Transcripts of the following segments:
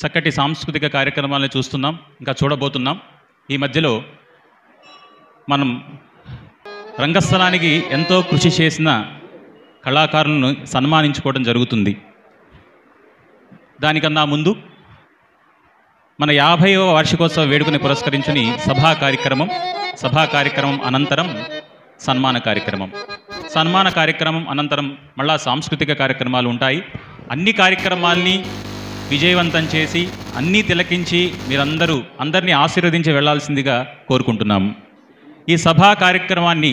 చక్కటి సాంస్కృతిక కార్యక్రమాలను చూస్తున్నాం, ఇంకా చూడబోతున్నాం. ఈ మధ్యలో మనం రంగస్థలానికి ఎంతో కృషి చేసిన కళాకారులను సన్మానించుకోవడం జరుగుతుంది. దానికన్నా ముందు మన 50వ వార్షికోత్సవ వేడుకని పురస్కరించుని సభా కార్యక్రమం అనంతరం సన్మాన కార్యక్రమం అనంతరం మళ్ళా సాంస్కృతిక కార్యక్రమాలు ఉంటాయి. అన్ని కార్యక్రమాల్ని విజయవంతం చేసి అన్నీ తిలకించి అందరినీ ఆశీర్వదించి వెళ్లాల్సిందిగా కోరుకుంటున్నాము. ఈ సభా కార్యక్రమాన్ని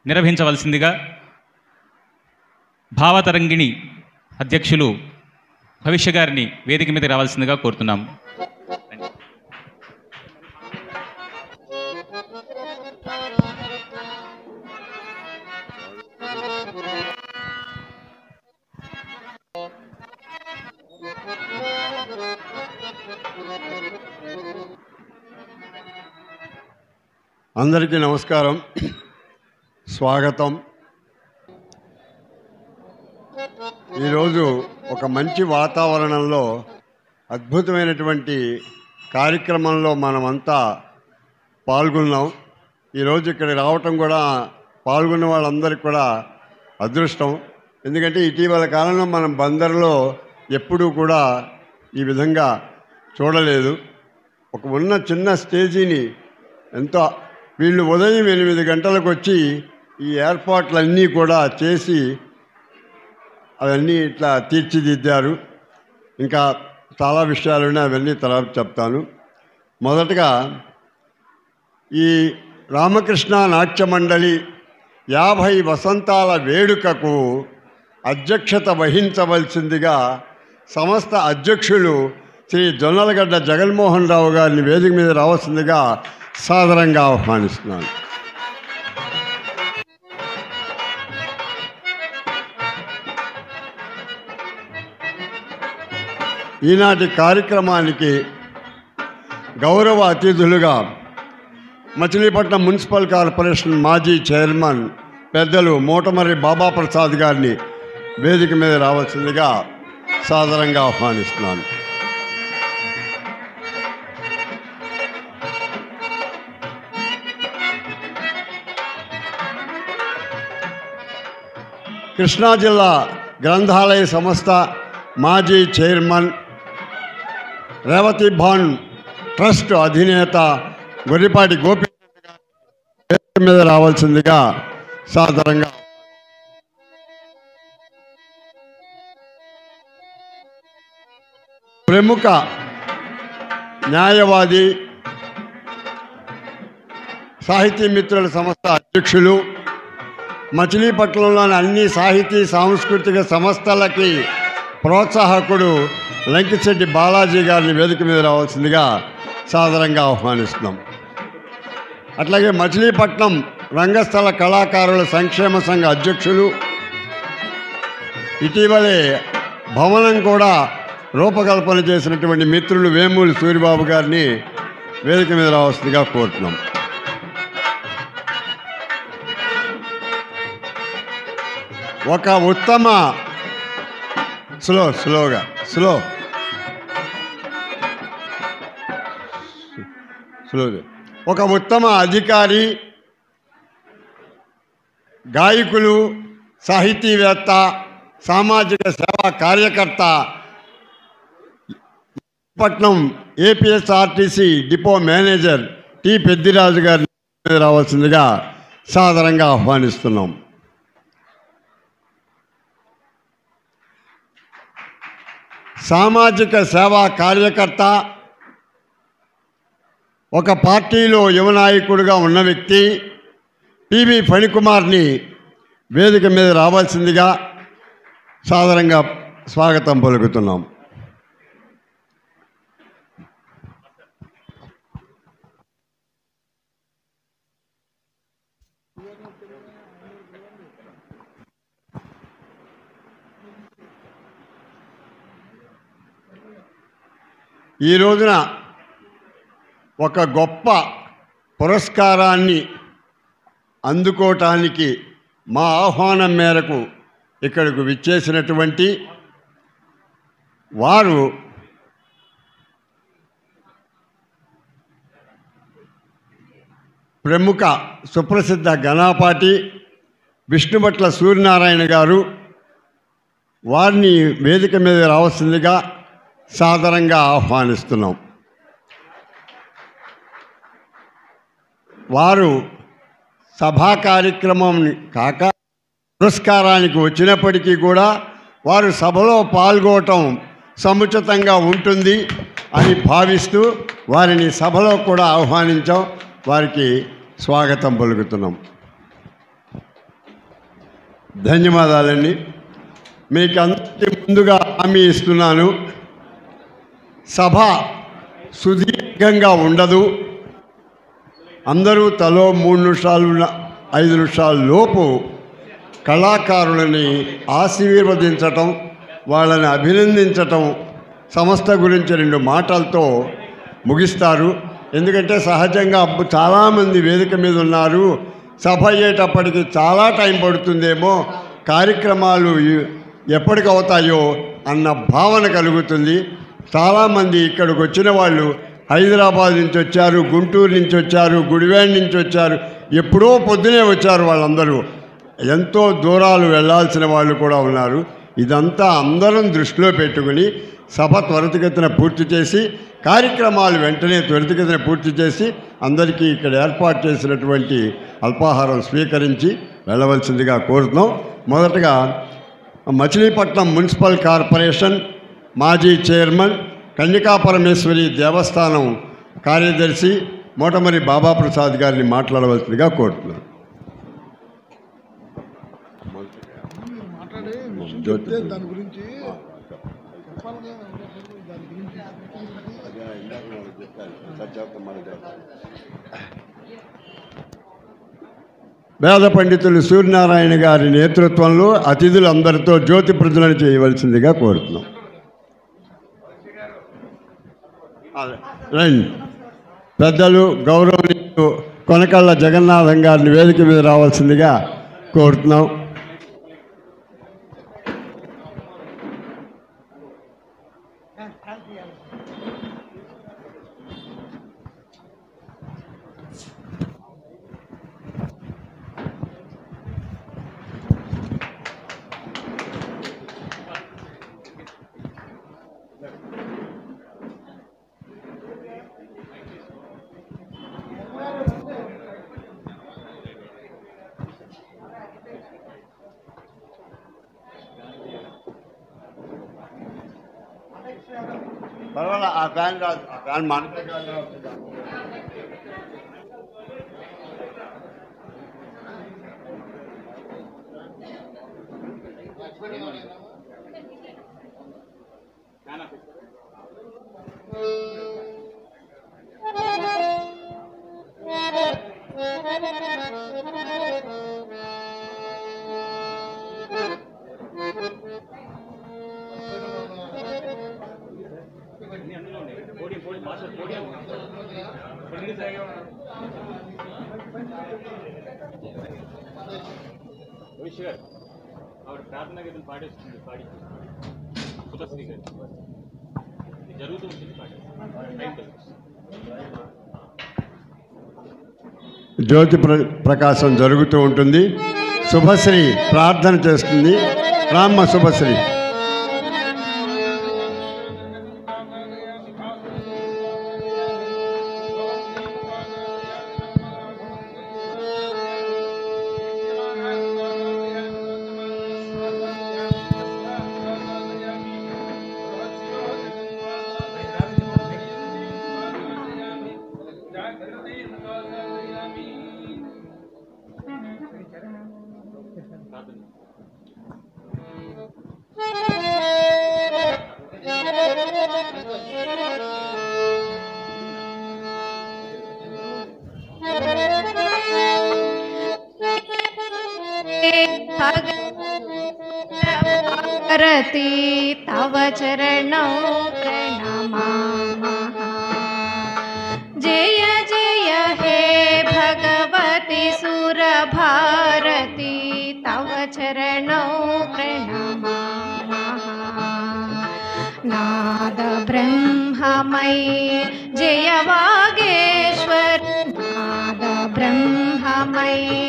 నిర్వహించవలసిందిగా భావతరంగిణి అధ్యక్షులు భవిష్య గారిని వేదిక మీద రావాల్సిందిగా కోరుతున్నాము. అందరికీ నమస్కారం, స్వాగతం. ఈరోజు ఒక మంచి వాతావరణంలో అద్భుతమైనటువంటి కార్యక్రమంలో మనమంతా పాల్గొన్నాం. ఈరోజు ఇక్కడ రావటం కూడా పాల్గొన్న వాళ్ళందరికీ కూడా అదృష్టం. ఎందుకంటే ఇటీవల కాలంలో మనం బందర్లో ఎప్పుడూ కూడా ఈ విధంగా చూడలేదు. ఒక ఉన్న చిన్న స్టేజీని ఎంతో వీళ్ళు ఉదయం 8 గంటలకు వచ్చి ఈ ఏర్పాట్లన్నీ కూడా చేసి అవన్నీ ఇట్లా తీర్చిదిద్దారు. ఇంకా చాలా విషయాలున్నాయి, అవన్నీ తర్వాత చెప్తాను. మొదటగా ఈ రామకృష్ణ నాట్య మండలి 50 వసంతాల వేడుకకు అధ్యక్షత వహించవలసిందిగా సంస్థ అధ్యక్షులు శ్రీ జొన్నలగడ్డ జగన్మోహన్ రావు గారిని వేదిక మీద రావాల్సిందిగా సాదరంగా ఆహ్వానిస్తున్నాను. ఈనాటి కార్యక్రమానికి గౌరవ అతిథులుగా మచిలీపట్నం మున్సిపల్ కార్పొరేషన్ మాజీ చైర్మన్ పెద్దలు మోటమర్రి బాబా ప్రసాద్ గారిని వేదిక మీద రావాల్సిందిగా సాదరంగా ఆహ్వానిస్తున్నాను. కృష్ణా జిల్లా గ్రంథాలయ సంస్థ మాజీ చైర్మన్, రేవతి భాన్ ట్రస్ట్ అధినేత గొర్రిపాటి గోపి మీద రావాల్సిందిగా సాదరంగా. ప్రముఖ న్యాయవాది, సాహితీ మిత్రుల సంస్థ అధ్యక్షులు, మచిలీపట్నంలోని అన్ని సాహితీ సాంస్కృతిక సంస్థలకి ప్రోత్సాహకుడు లంకిశెట్టి బాలాజీ గారిని వేదిక మీద రావాల్సిందిగా సాదరంగా ఆహ్వానిస్తున్నాం. అట్లాగే మచిలీపట్నం రంగస్థల కళాకారుల సంక్షేమ సంఘ అధ్యక్షులు, ఇటీవలే భవనం కూడా రూపకల్పన చేసినటువంటి మిత్రులు వేమూరి సూరిబాబు గారిని వేదిక మీద రావాల్సిందిగా కోరుతున్నాం. ఒక ఉత్తమ ఒక ఉత్తమ అధికారి, గాయకులు, సాహితీవేత్త, సామాజిక సేవా కార్యకర్త, పట్నం APSRTC depot manager T Peddiraju గారిని రావాల్సిందిగా సాదరంగా ఆహ్వానిస్తున్నాం. సామాజిక సేవా కార్యకర్త, ఒక పార్టీలో యువ నాయకుడిగా ఉన్న వ్యక్తి పివి ఫణికుమార్ని వేదిక మీద రావాల్సిందిగా సాదరంగా స్వాగతం పలుకుతున్నాం. ఈ రోజున ఒక గొప్ప పురస్కారాన్ని అందుకోవటానికి మా ఆహ్వానం మేరకు ఇక్కడకు విచ్చేసినటువంటి వారు ప్రముఖ సుప్రసిద్ధ ఘనాపాటి విష్ణుభట్ల సూర్యనారాయణ గారు, వారిని వేదిక మీద రావాల్సిందిగా సాదరంగా ఆహ్వానిస్తున్నాం. వారు సభా కార్యక్రమం కాక పురస్కారానికి వచ్చినప్పటికీ కూడా వారు సభలో పాల్గొనటం సముచితంగా ఉంటుంది అని భావిస్తూ వారిని సభలో కూడా ఆహ్వానించాం. వారికి స్వాగతం పలుకుతున్నాం. ధన్యవాదాలండి. మీకు అందరికీ ముందుగా హామీ ఇస్తున్నాను, సభ సుదీర్ఘంగా ఉండదు. అందరూ తలో 3 నిమిషాలు 5 నిమిషాల లోపు కళాకారులని ఆశీర్వదించటం, వాళ్ళని అభినందించటం, సంస్థ గురించి 2 మాటలతో ముగిస్తారు. ఎందుకంటే సహజంగా చాలామంది వేదిక మీద ఉన్నారు, సభ అయ్యేటప్పటికి చాలా టైం పడుతుందేమో, కార్యక్రమాలు ఎప్పటికవుతాయో అన్న భావన కలుగుతుంది. చాలామంది ఇక్కడికి వచ్చిన వాళ్ళు హైదరాబాద్ నుంచి వచ్చారు, గుంటూరు నుంచి వచ్చారు, గుడివాడ నుంచి వచ్చారు, ఎప్పుడో పొద్దునే వచ్చారు. వాళ్ళందరూ ఎంతో దూరాలు వెళ్ళాల్సిన వాళ్ళు కూడా ఉన్నారు. ఇదంతా అందరం దృష్టిలో పెట్టుకుని సభ త్వరితగతిన పూర్తి చేసి, కార్యక్రమాలు వెంటనే త్వరితగతిన పూర్తి చేసి అందరికీ ఇక్కడ ఏర్పాటు చేసినటువంటి అల్పాహారం స్వీకరించి వెళ్ళవలసిందిగా కోరుతున్నాం. మొదటగా మచిలీపట్నం మున్సిపల్ కార్పొరేషన్ మాజీ చైర్మన్, కన్యకాపరమేశ్వరి దేవస్థానం కార్యదర్శి మోటమరి బాబాప్రసాద్ గారిని మాట్లాడవలసిందిగా కోరుతున్నాను. వేద పండితులు సూర్యనారాయణ గారి నేతృత్వంలో అతిథులందరితో జ్యోతి ప్రజ్వలన చేయవలసిందిగా కోరుతున్నాం. రండి. పెద్దలు గౌరవనీయులు కొనకళ్ళ జగన్నాథం గారిని వేదిక మీద రావాల్సిందిగా కోరుతున్నాం. పర్వాలా, ఆ ఫ్యాన్ రాదు, ఆ ఫ్యాన్ మనకే కాదు. ప్రార్థన గీతం పాడేస్తుంది, పాడి సుభశ్రీ గారు జరుగుతూ ఉంటుంది. జ్యోతి ప్రకాశం జరుగుతూ ఉంటుంది. శుభశ్రీ ప్రార్థన చేస్తుంది. రామ్మ శుభశ్రీ. करति तव चरणौ प्रणमामः। जय जय हे भगवति सुरभारती तव चरणौ प्रणमामः। नाद ब्रह्ममयी जय वागेश्वर नाद ब्रह्म ब्रह्ममयी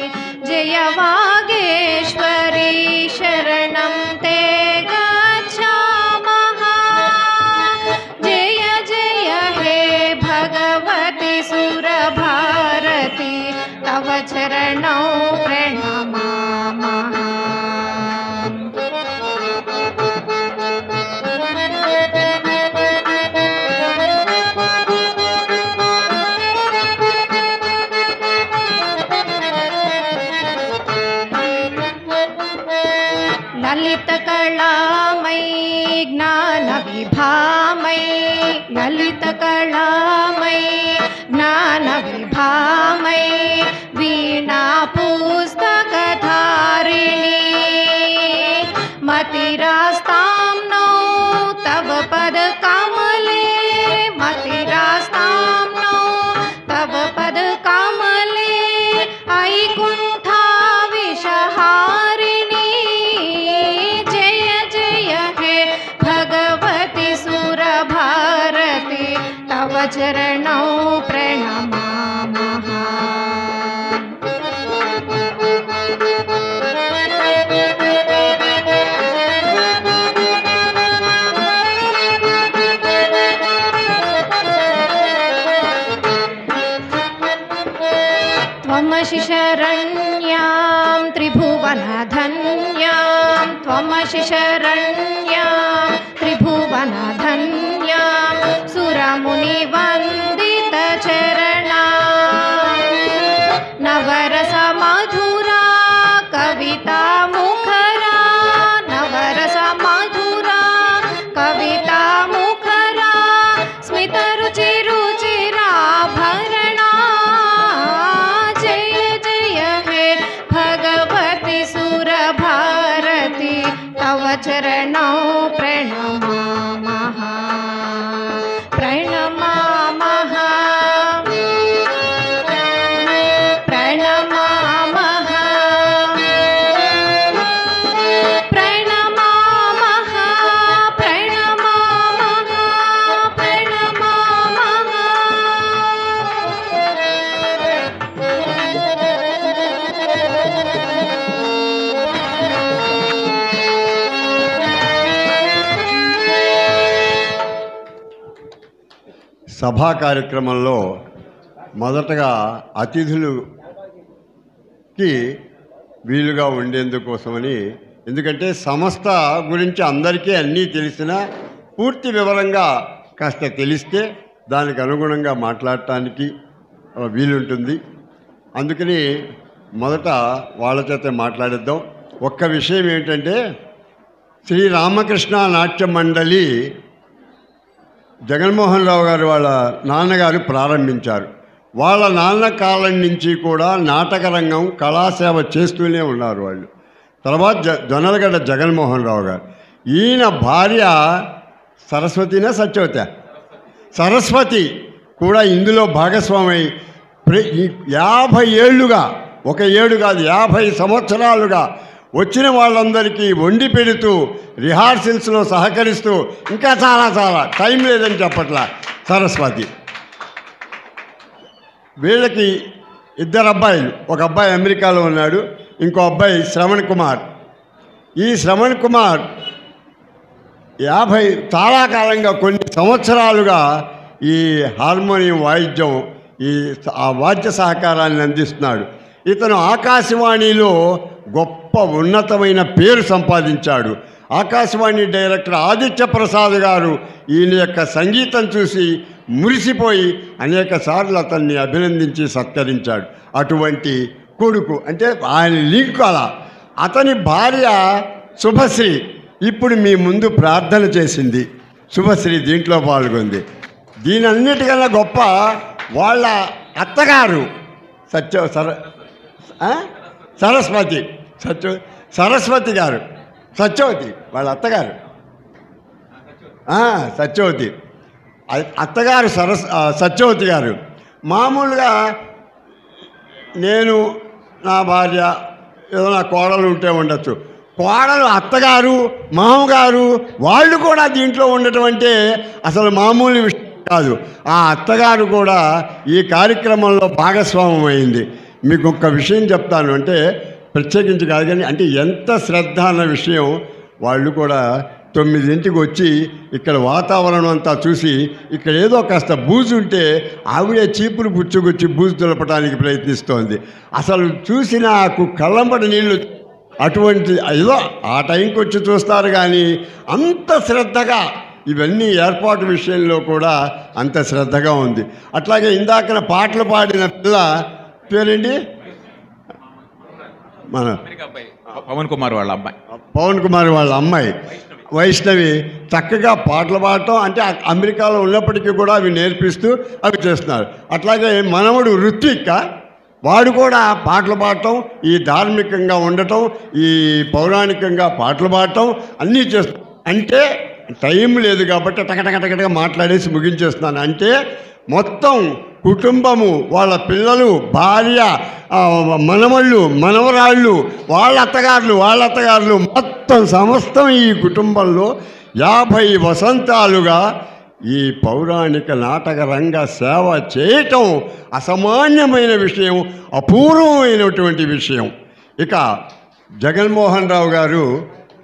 जय वागेश्वरी शरणं ते गच्छामः। जय जय हे भगवती सुरभारती तव चरणौ प्रणमामः। ललित कलामयी ज्ञान विभामयी ललित कलामयी ज्ञान विभामयी वीणा पुस्तक धारिणी मतिरास्तां नौ तव पद कमले मतिरास्तां नौ तव पद कमले ऐकुंठा विषहारिणी जय जय हे भगवती सुरभारती तव चरणौ प्रणमामः। त्वमसि शरण्यां त्रिभुवनधन्यां त्वमसि शरण्यां त्रिभुवनधन्यां सुरमुनिवन्दितचरणा नवरसमधुरा कविता मुखरा नवरसमधुरा कविता मुखरा स्मितरुचिरुचिराभरणा जय जय हे भगवती सुरभारती तव चरणौ प्रणमामः प्रणमामः प्रणमामः प्रणमामः प्रणमामः प्रणमामः। సభా కార్యక్రమంలో మొదటగా అతిథులకి వీలుగా ఉండేందుకోసమని, ఎందుకంటే సంస్థ గురించి అందరికీ అన్నీ తెలిసినా పూర్తి వివరంగా కాస్త తెలిస్తే దానికి అనుగుణంగా మాట్లాడటానికి వీలుంటుంది. అందుకని మొదట వాళ్ళ చేత మాట్లాడిద్దాం. ఒక్క విషయం ఏమిటంటే, శ్రీ రామకృష్ణ నాట్య మండలి జగన్మోహన్ రావు గారు వాళ్ళ నాన్నగారు ప్రారంభించారు. వాళ్ళ నాన్న కాలం నుంచి కూడా నాటక రంగం కళాసేవ చేస్తూనే ఉన్నారు వాళ్ళు. తర్వాత జొన్నలగడ్డ జగన్మోహన్ రావు గారు, ఈయన భార్య సరస్వతినా సరస్వతి కూడా ఇందులో భాగస్వామై 50 ఏళ్ళుగా, ఒక ఏడు కాదు 50 సంవత్సరాలుగా వచ్చిన వాళ్ళందరికీ వండి పెడుతూ రిహార్సల్స్లో సహకరిస్తూ, ఇంకా చాలా చాలా టైం లేదని చెప్పట్లా సరస్వతి. వీళ్ళకి 2 అబ్బాయిలు, ఒక అబ్బాయి అమెరికాలో ఉన్నాడు, ఇంకో అబ్బాయి శ్రవణ్ కుమార్. ఈ శ్రవణ్ కుమార్ 50 చాలా కాలంగా కొన్ని సంవత్సరాలుగా ఈ హార్మోనియం వాయిద్యం ఆ వాద్య సహకారాన్ని అందిస్తున్నాడు. ఇతను ఆకాశవాణిలో గొప్ప ఉన్నతమైన పేరు సంపాదించాడు. ఆకాశవాణి డైరెక్టర్ ఆదిత్య ప్రసాద్ గారు ఈయన యొక్క సంగీతం చూసి మురిసిపోయి అనేక సార్లు అతన్ని అభినందించి సత్కరించాడు. అటువంటి కొడుకు అంటే ఆయన లింక్ అలా. అతని భార్య శుభశ్రీ ఇప్పుడు మీ ముందు ప్రార్థన చేసింది. శుభశ్రీ దీంట్లో పాల్గొంది. దీనన్నిటికన్నా గొప్ప వాళ్ళ అత్తగారు సరస్వతి గారు, సత్యవతి వాళ్ళ అత్తగారు, సత్యవతి అత్తగారు సత్యవతి గారు. మామూలుగా నేను నా భార్య ఏదైనా కోడలు ఉంటే ఉండొచ్చు, కోడలు అత్తగారు మామగారు వాళ్ళు కూడా దీంట్లో ఉండటం అంటే అసలు మామూలు విషయం కాదు. ఆ అత్తగారు కూడా ఈ కార్యక్రమంలో భాగస్వామ్యం అయింది. మీకు ఒక్క విషయం చెప్తాను, అంటే ప్రత్యేకించి కాదు కానీ అంటే ఎంత శ్రద్ధ అన్న విషయం వాళ్ళు కూడా 9ంటికి వచ్చి ఇక్కడ వాతావరణం అంతా చూసి ఇక్కడ ఏదో కాస్త బూజు ఉంటే ఆవిడే చీపులు పుచ్చుకొచ్చి బూజు దులపడానికి ప్రయత్నిస్తోంది. అసలు చూసి నాకు కళ్ళంబడి నీళ్ళు అటువంటి ఏదో ఆ టైంకి వచ్చి చూస్తారు కానీ అంత శ్రద్ధగా ఇవన్నీ ఏర్పాటు విషయంలో కూడా అంత శ్రద్ధగా ఉంది. అట్లాగే ఇందాకన పాటలు పాడిన పిల్ల పేరేంటి, మన పవన్ కుమార్ వాళ్ళ అమ్మాయి, పవన్ కుమార్ వాళ్ళ అమ్మాయి వైష్ణవి చక్కగా పాటలు పాడటం, అంటే అమెరికాలో ఉన్నప్పటికీ కూడా అవి నేర్పిస్తూ అవి చేస్తున్నారు. అట్లాగే మనవడు ఋత్విక్, వాడు కూడా పాటలు పాడటం, ఈ ధార్మికంగా ఉండటం, ఈ పౌరాణికంగా పాటలు పాడటం అన్నీ చేస్తాం. అంటే టైం లేదు కాబట్టి టకటకటకటగా మాట్లాడేసి ముగించేస్తున్నాను. అంటే మొత్తం కుటుంబము, వాళ్ళ పిల్లలు, భార్య, మనవళ్ళు, మనవరాళ్ళు, వాళ్ళ అత్తగారులు మొత్తం సమస్తం ఈ కుటుంబంలో 50 వసంతాలుగా ఈ పౌరాణిక నాటక రంగ సేవ చేయటం అసామాన్యమైన విషయం, అపూర్వమైనటువంటి విషయం. ఇక జగన్మోహన్ రావు గారు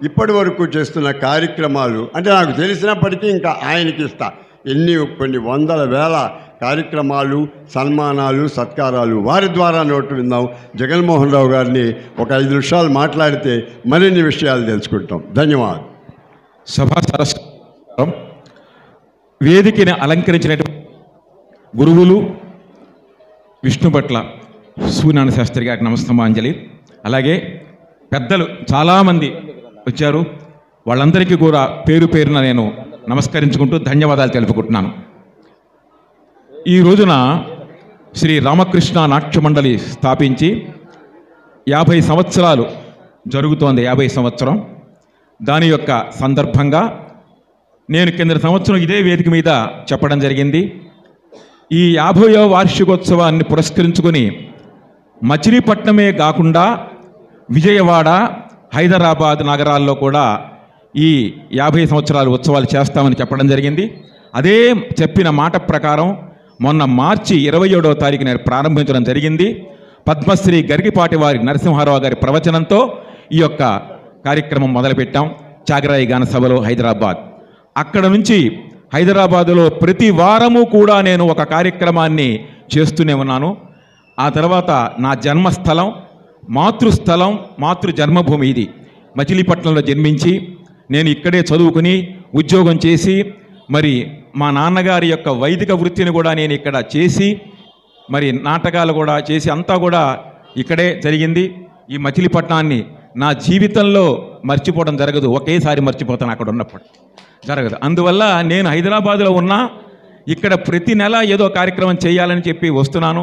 ఇప్పటి వరకు చేస్తున్న కార్యక్రమాలు అంటే నాకు తెలిసినప్పటికీ ఇంకా ఆయనకి ఇస్తా కొన్ని వందల వేల కార్యక్రమాలు, సన్మానాలు, సత్కారాలు వారి ద్వారా నోటు విందాం. జగన్మోహన్ రావు గారిని ఒక 5 నిమిషాలు మాట్లాడితే మరిన్ని విషయాలు తెలుసుకుంటాం. ధన్యవాదాలు. సభా సరస్సు వేదికని అలంకరించినటువంటి గురువులు విష్ణుభట్ల సూర్యనారాయణ శాస్త్రి గారికి నమస్తమాంజలి. అలాగే పెద్దలు చాలామంది వచ్చారు, వాళ్ళందరికీ కూడా పేరు పేరున నేను నమస్కరించుకుంటూ ధన్యవాదాలు తెలుపుకుంటున్నాను. ఈ రోజున శ్రీ రామకృష్ణ నాట్య మండలి స్థాపించి 50 సంవత్సరాలు జరుగుతోంది. 50 సంవత్సరం దాని యొక్క సందర్భంగా నేను కింద సంవత్సరం ఇదే వేదిక మీద చెప్పడం జరిగింది. ఈ 50వ వార్షికోత్సవాన్ని పురస్కరించుకొని మచిలీపట్నమే కాకుండా విజయవాడ, హైదరాబాద్ నగరాల్లో కూడా ఈ 50 సంవత్సరాల ఉత్సవాలు చేస్తామని చెప్పడం జరిగింది. అదే చెప్పిన మాట ప్రకారం మొన్న మార్చి 27వ తారీఖున ప్రారంభించడం జరిగింది. పద్మశ్రీ గరిగిపాటి వారి నరసింహారావు గారి ప్రవచనంతో ఈ యొక్క కార్యక్రమం మొదలుపెట్టాం. చాగరాయి గాన సభలో హైదరాబాద్. అక్కడ నుంచి హైదరాబాదులో ప్రతి వారము కూడా నేను ఒక కార్యక్రమాన్ని చేస్తూనే ఉన్నాను. ఆ తర్వాత నా జన్మస్థలం, మాతృస్థలం, మాతృ జన్మభూమి ఇది. మచిలీపట్నంలో జన్మించి నేను ఇక్కడే చదువుకుని ఉద్యోగం చేసి మరి మా నాన్నగారి యొక్క వైదిక వృత్తిని కూడా నేను ఇక్కడ చేసి మరి నాటకాలు కూడా చేసి అంతా కూడా ఇక్కడే జరిగింది. ఈ మచిలీపట్నాన్ని నా జీవితంలో మర్చిపోవడం జరగదు. ఒకేసారి మర్చిపోతాను అక్కడ ఉన్నప్పుడు, జరగదు. అందువల్ల నేను హైదరాబాదులో ఉన్నా ఇక్కడ ప్రతి నెల ఏదో కార్యక్రమం చేయాలని చెప్పి వస్తున్నాను,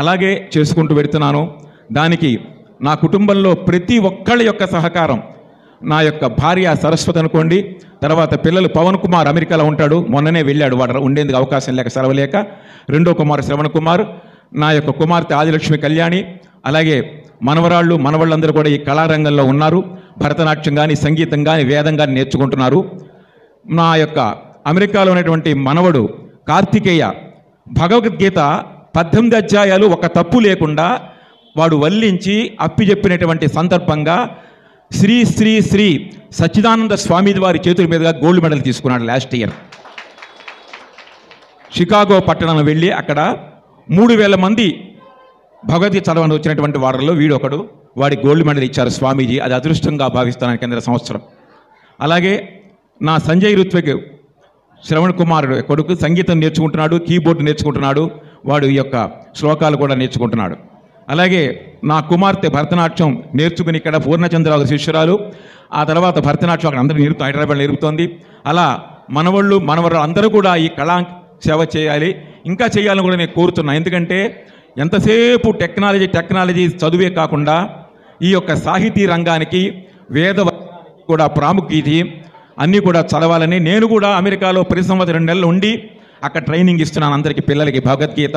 అలాగే చేసుకుంటూ పెడుతున్నాను. దానికి నా కుటుంబంలో ప్రతి ఒక్కళ్ళ యొక్క సహకారం, నా యొక్క భార్య సరస్వతి అనుకోండి, తర్వాత పిల్లలు పవన్ కుమార్ అమెరికాలో ఉంటాడు, మొన్ననే వెళ్ళాడు, వాడు ఉండేందుకు అవకాశం లేక సెలవులేక. రెండో కుమారు శ్రవణ్ కుమార్, నా యొక్క కుమార్తె ఆదిలక్ష్మి కళ్యాణి, అలాగే మనవరాళ్ళు మనవాళ్ళందరూ కూడా ఈ కళారంగంలో ఉన్నారు. భరతనాట్యం కానీ, సంగీతం కానీ, వేదం కానీ నేర్చుకుంటున్నారు. నా యొక్క అమెరికాలో ఉన్నటువంటి మనవడు కార్తికేయ భగవద్గీత 18 అధ్యాయాలు ఒక తప్పు లేకుండా వాడు వల్లించి అప్పిచెప్పినటువంటి సందర్భంగా శ్రీ శ్రీ శ్రీ సచ్చిదానంద స్వామి వారి చేతుల మీదుగా గోల్డ్ మెడల్ తీసుకున్నాడు లాస్ట్ ఇయర్. షికాగో పట్టణం వెళ్ళి అక్కడ 3000 మంది భగవద్గీత చదవని వచ్చినటువంటి వారిలో వీడొకడు, వాడి గోల్డ్ మెడల్ ఇచ్చారు స్వామీజీ. అది అదృష్టంగా భావిస్తాను కింద సంవత్సరం. అలాగే నా సంజయ్ రుత్విక్ శ్రవణ్ కుమారుడు కొడుకు సంగీతం నేర్చుకుంటున్నాడు, కీబోర్డు నేర్చుకుంటున్నాడు, వాడు ఈ యొక్క శ్లోకాలు కూడా నేర్చుకుంటున్నాడు. అలాగే నా కుమార్తె భరతనాట్యం నేర్చుకుని ఇక్కడ పూర్ణచంద్రరావు శిష్యురాలు, ఆ తర్వాత భరతనాట్యం అక్కడ అందరూ హైదరాబాద్ నేర్పుతోంది. అలా మనవళ్ళు మనవరాలు అందరూ కూడా ఈ కళా సేవ చేయాలి, ఇంకా చేయాలని కూడా నేను కోరుతున్నాను. ఎందుకంటే ఎంతసేపు టెక్నాలజీ చదువే కాకుండా ఈ యొక్క సాహితీ రంగానికి, వేద కూడా ప్రాముఖ్యత అన్నీ కూడా చదవాలని నేను కూడా అమెరికాలో ప్రతి సంవత్సరం 2 నెలలు ఉండి అక్కడ ట్రైనింగ్ ఇస్తున్నాను అందరికీ, పిల్లలకి భగవద్గీత,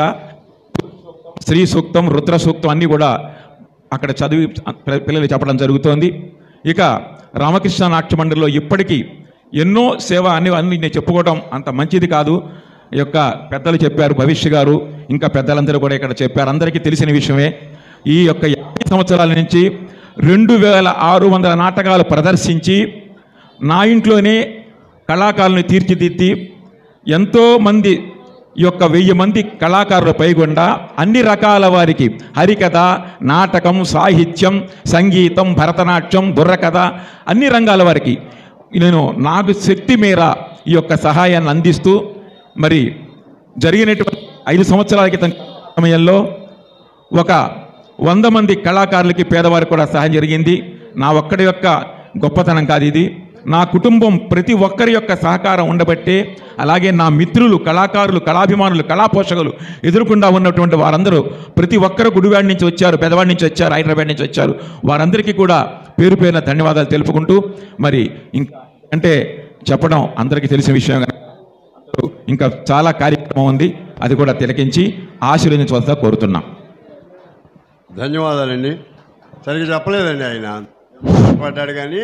శ్రీ సూక్తం, రుద్ర సూక్తం అన్నీ కూడా అక్కడ చదివి పిల్లలు చెప్పడం జరుగుతోంది. ఇక రామకృష్ణ నాట్య మండలిలో ఇప్పటికీ ఎన్నో సేవ అన్ని నేను చెప్పుకోవడం అంత మంచిది కాదు. ఈ యొక్క పెద్దలు చెప్పారు, భవిష్య గారు ఇంకా పెద్దలందరూ కూడా ఇక్కడ చెప్పారు, అందరికీ తెలిసిన విషయమే. ఈ యొక్క 50 సంవత్సరాల నుంచి 2600 నాటకాలు ప్రదర్శించి నా ఇంట్లోనే కళాకారులను తీర్చిదిద్ది ఎంతోమంది ఈ యొక్క 1000 మంది కళాకారులు పైగొండా అన్ని రకాల వారికి హరికథ, నాటకం, సాహిత్యం, సంగీతం, భరతనాట్యం, బుర్రకథ అన్ని రంగాల వారికి నేను నాకు శక్తి మేర ఈ యొక్క సహాయాన్ని అందిస్తూ మరి జరిగినటువంటి 5 సంవత్సరాల క్రితం సమయంలో ఒక 100 మంది కళాకారులకి పేదవారికి కూడా సహాయం జరిగింది. నా ఒక్కడి యొక్క గొప్పతనం కాదు ఇది, నా కుటుంబం ప్రతి ఒక్కరి యొక్క సహకారం ఉండబట్టే, అలాగే నా మిత్రులు, కళాకారులు, కళాభిమానులు, కళాపోషకులు ఎదురుకుండా ఉన్నటువంటి వారందరూ ప్రతి ఒక్కరు గుడివాడి నుంచి వచ్చారు, పెదవాడి నుంచి వచ్చారు, హైదరాబాద్ నుంచి వచ్చారు. వారందరికీ కూడా పేరు పేరున ధన్యవాదాలు తెలుపుకుంటూ మరి ఇంకా అంటే చెప్పడం అందరికీ తెలిసిన విషయం, ఇంకా చాలా కార్యక్రమం ఉంది, అది కూడా తిలకించి ఆశీర్వదించవలసిందిగా కోరుతున్నాం. ధన్యవాదాలండి. సరిగ్గా చెప్పలేదండి ఆయన పడ్డాడు, కానీ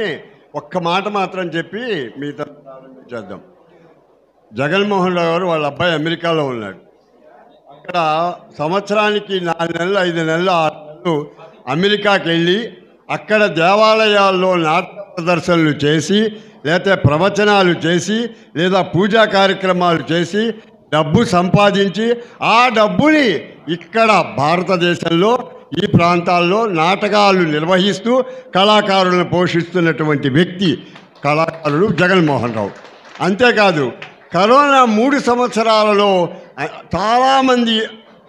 ఒక్క మాట మాత్రం చెప్పి మీతో ప్రారంభించేద్దాం. జగన్మోహన్ రావు గారు వాళ్ళ అబ్బాయి అమెరికాలో ఉన్నాడు. అక్కడ సంవత్సరానికి 4 నెలలు 5 నెలలు 6 నెలలు అమెరికాకి వెళ్ళి అక్కడ దేవాలయాల్లో నాటక ప్రదర్శనలు చేసి, లేకపోతే ప్రవచనాలు చేసి, లేదా పూజా కార్యక్రమాలు చేసి డబ్బు సంపాదించి ఆ డబ్బుని ఇక్కడ భారతదేశంలో ఈ ప్రాంతాల్లో నాటకాలు నిర్వహిస్తూ కళాకారులను పోషిస్తున్నటువంటి వ్యక్తి కళాకారుడు జగన్మోహన్ రావు. అంతేకాదు కరోనా 3 సంవత్సరాలలో చాలామంది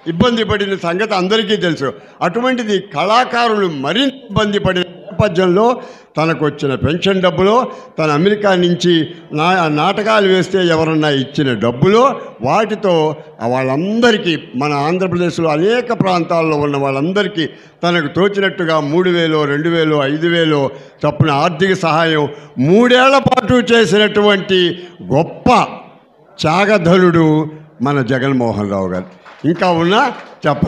ఇబ్బంది పడిన సంగతి అందరికీ తెలుసు. అటువంటిది కళాకారులు మరింత ఇబ్బంది పడిన నేపథ్యంలో తనకు వచ్చిన పెన్షన్ డబ్బులో, తన అమెరికా నుంచి నాటకాలు వేస్తే ఎవరన్నా ఇచ్చిన డబ్బులో, వాటితో వాళ్ళందరికీ మన ఆంధ్రప్రదేశ్లో అనేక ప్రాంతాల్లో ఉన్న వాళ్ళందరికీ తనకు తోచినట్టుగా 3000, 2000, 5000 చొప్పున ఆర్థిక సహాయం 3 ఏళ్ల పాటు చేసినటువంటి గొప్ప త్యాగధనుడు మన జగన్మోహన్ రావు గారు. ఇంకా ఉన్నా చెప్ప